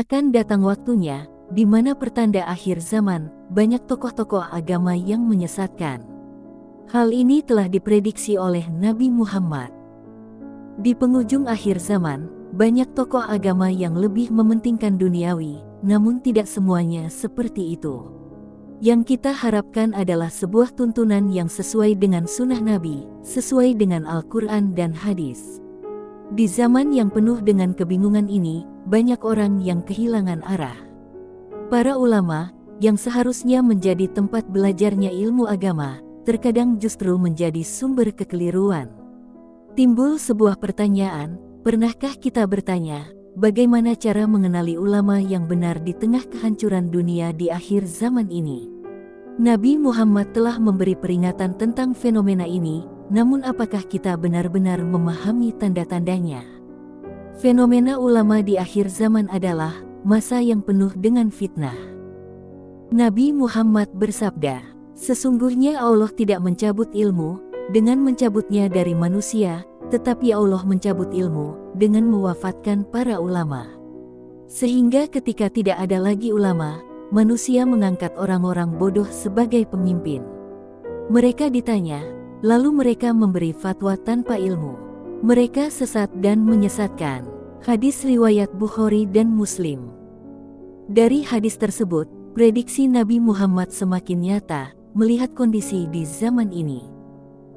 Akan datang waktunya, di mana pertanda akhir zaman, banyak tokoh-tokoh agama yang menyesatkan. Hal ini telah diprediksi oleh Nabi Muhammad. Di penghujung akhir zaman, banyak tokoh agama yang lebih mementingkan duniawi, namun tidak semuanya seperti itu. Yang kita harapkan adalah sebuah tuntunan yang sesuai dengan sunnah Nabi, sesuai dengan Al-Quran dan hadis. Di zaman yang penuh dengan kebingungan ini, banyak orang yang kehilangan arah. Para ulama, yang seharusnya menjadi tempat belajarnya ilmu agama, terkadang justru menjadi sumber kekeliruan. Timbul sebuah pertanyaan, pernahkah kita bertanya, bagaimana cara mengenali ulama yang benar di tengah kehancuran dunia di akhir zaman ini? Nabi Muhammad telah memberi peringatan tentang fenomena ini, namun apakah kita benar-benar memahami tanda-tandanya? Fenomena ulama di akhir zaman adalah masa yang penuh dengan fitnah. Nabi Muhammad bersabda, "Sesungguhnya Allah tidak mencabut ilmu dengan mencabutnya dari manusia, tetapi Allah mencabut ilmu dengan mewafatkan para ulama. Sehingga ketika tidak ada lagi ulama, manusia mengangkat orang-orang bodoh sebagai pemimpin." Mereka ditanya, lalu mereka memberi fatwa tanpa ilmu. Mereka sesat dan menyesatkan. Hadis riwayat Bukhari dan Muslim. Dari hadis tersebut, prediksi Nabi Muhammad semakin nyata melihat kondisi di zaman ini.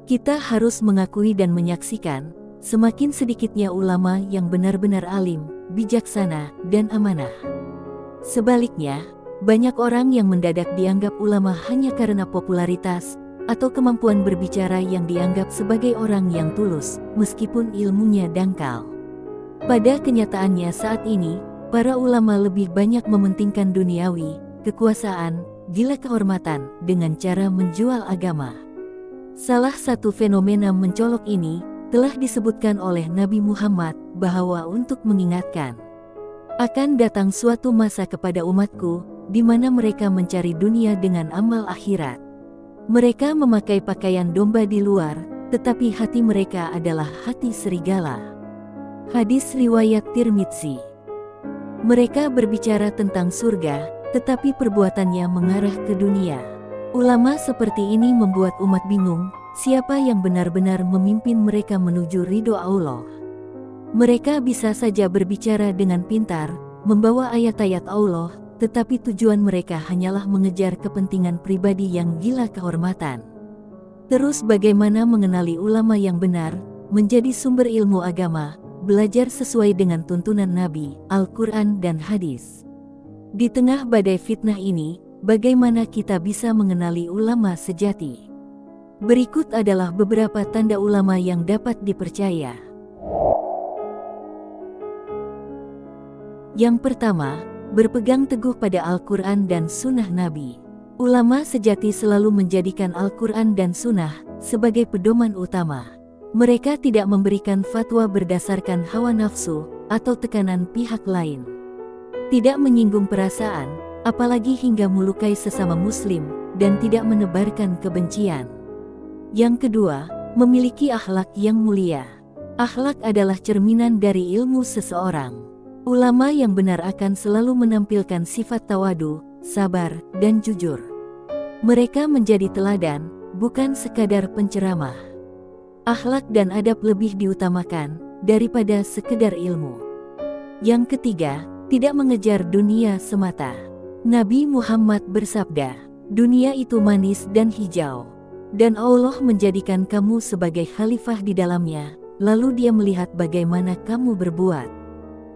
Kita harus mengakui dan menyaksikan, semakin sedikitnya ulama yang benar-benar alim, bijaksana, dan amanah. Sebaliknya, banyak orang yang mendadak dianggap ulama hanya karena popularitas, atau kemampuan berbicara yang dianggap sebagai orang yang tulus, meskipun ilmunya dangkal. Pada kenyataannya saat ini, para ulama lebih banyak mementingkan duniawi, kekuasaan, gila kehormatan, dengan cara menjual agama. Salah satu fenomena mencolok ini, telah disebutkan oleh Nabi Muhammad, bahwa untuk mengingatkan, akan datang suatu masa kepada umatku, di mana mereka mencari dunia dengan amal akhirat. Mereka memakai pakaian domba di luar, tetapi hati mereka adalah hati serigala. Hadis riwayat Tirmidzi. Mereka berbicara tentang surga, tetapi perbuatannya mengarah ke dunia. Ulama seperti ini membuat umat bingung, siapa yang benar-benar memimpin mereka menuju ridho Allah. Mereka bisa saja berbicara dengan pintar, membawa ayat-ayat Allah, tetapi tujuan mereka hanyalah mengejar kepentingan pribadi yang gila kehormatan. Terus bagaimana mengenali ulama yang benar, menjadi sumber ilmu agama, belajar sesuai dengan tuntunan Nabi, Al-Quran dan hadis? Di tengah badai fitnah ini, bagaimana kita bisa mengenali ulama sejati? Berikut adalah beberapa tanda ulama yang dapat dipercaya. Yang pertama, berpegang teguh pada Al-Quran dan Sunnah Nabi. Ulama sejati selalu menjadikan Al-Quran dan Sunnah sebagai pedoman utama. Mereka tidak memberikan fatwa berdasarkan hawa nafsu atau tekanan pihak lain. Tidak menyinggung perasaan, apalagi hingga melukai sesama muslim, dan tidak menebarkan kebencian. Yang kedua, memiliki akhlak yang mulia. Akhlak adalah cerminan dari ilmu seseorang. Ulama yang benar akan selalu menampilkan sifat tawadu, sabar, dan jujur. Mereka menjadi teladan, bukan sekadar penceramah. Akhlak dan adab lebih diutamakan daripada sekedar ilmu. Yang ketiga, tidak mengejar dunia semata. Nabi Muhammad bersabda, "Dunia itu manis dan hijau, dan Allah menjadikan kamu sebagai khalifah di dalamnya, lalu Dia melihat bagaimana kamu berbuat."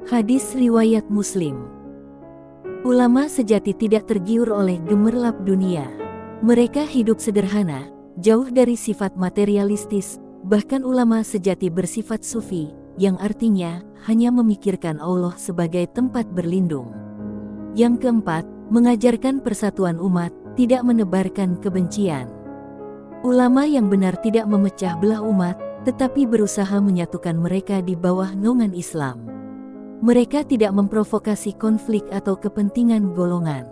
Hadis riwayat Muslim. Ulama sejati tidak tergiur oleh gemerlap dunia. Mereka hidup sederhana, jauh dari sifat materialistis. Bahkan ulama sejati bersifat sufi, yang artinya hanya memikirkan Allah sebagai tempat berlindung. Yang keempat, mengajarkan persatuan umat, tidak menebarkan kebencian. Ulama yang benar tidak memecah belah umat, tetapi berusaha menyatukan mereka di bawah naungan Islam. Mereka tidak memprovokasi konflik atau kepentingan golongan.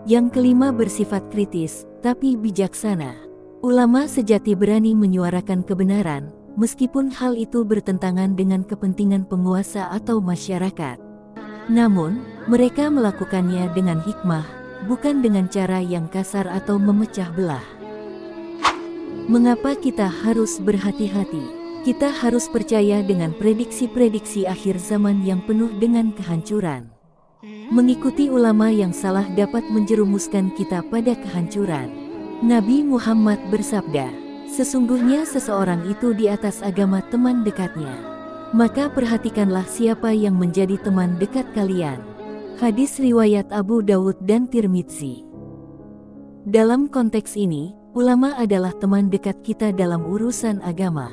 Yang kelima, bersifat kritis, tapi bijaksana. Ulama sejati berani menyuarakan kebenaran, meskipun hal itu bertentangan dengan kepentingan penguasa atau masyarakat. Namun, mereka melakukannya dengan hikmah, bukan dengan cara yang kasar atau memecah belah. Mengapa kita harus berhati-hati? Kita harus percaya dengan prediksi-prediksi akhir zaman yang penuh dengan kehancuran. Mengikuti ulama yang salah dapat menjerumuskan kita pada kehancuran. Nabi Muhammad bersabda, "Sesungguhnya seseorang itu di atas agama teman dekatnya. Maka perhatikanlah siapa yang menjadi teman dekat kalian." Hadis riwayat Abu Dawud dan Tirmidzi. Dalam konteks ini, ulama adalah teman dekat kita dalam urusan agama.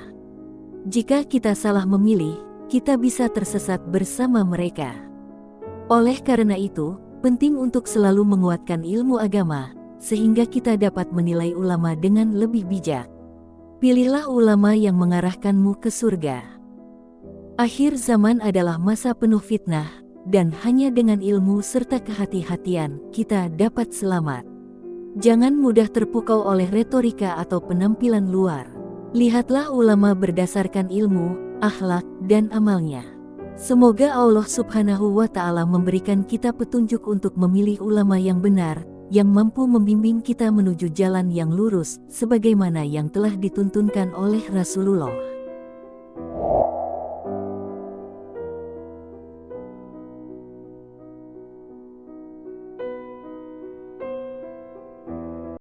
Jika kita salah memilih, kita bisa tersesat bersama mereka. Oleh karena itu, penting untuk selalu menguatkan ilmu agama, sehingga kita dapat menilai ulama dengan lebih bijak. Pilihlah ulama yang mengarahkanmu ke surga. Akhir zaman adalah masa penuh fitnah, dan hanya dengan ilmu serta kehati-hatian kita dapat selamat. Jangan mudah terpukau oleh retorika atau penampilan luar. Lihatlah ulama berdasarkan ilmu, akhlak, dan amalnya. Semoga Allah Subhanahu wa Ta'ala memberikan kita petunjuk untuk memilih ulama yang benar, yang mampu membimbing kita menuju jalan yang lurus, sebagaimana yang telah dituntunkan oleh Rasulullah.